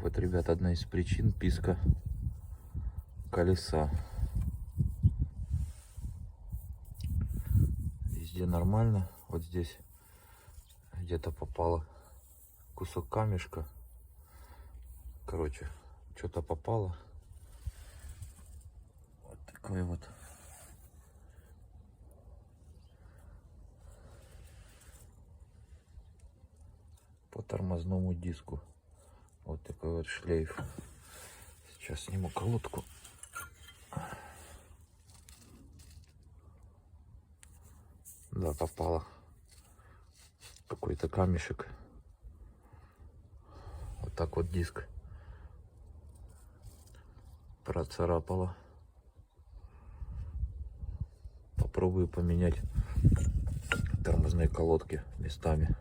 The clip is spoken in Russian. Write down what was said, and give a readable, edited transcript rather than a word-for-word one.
вот, ребят, одна из причин писка колеса. Везде нормально. Вот здесь где-то попало кусок камешка. Короче, что-то попало. Вот такой вот. По тормозному диску. Вот такой вот шлейф. Сейчас сниму колодку. Да, попало какой-то камешек. Вот так вот диск процарапало. Попробую поменять тормозные колодки местами.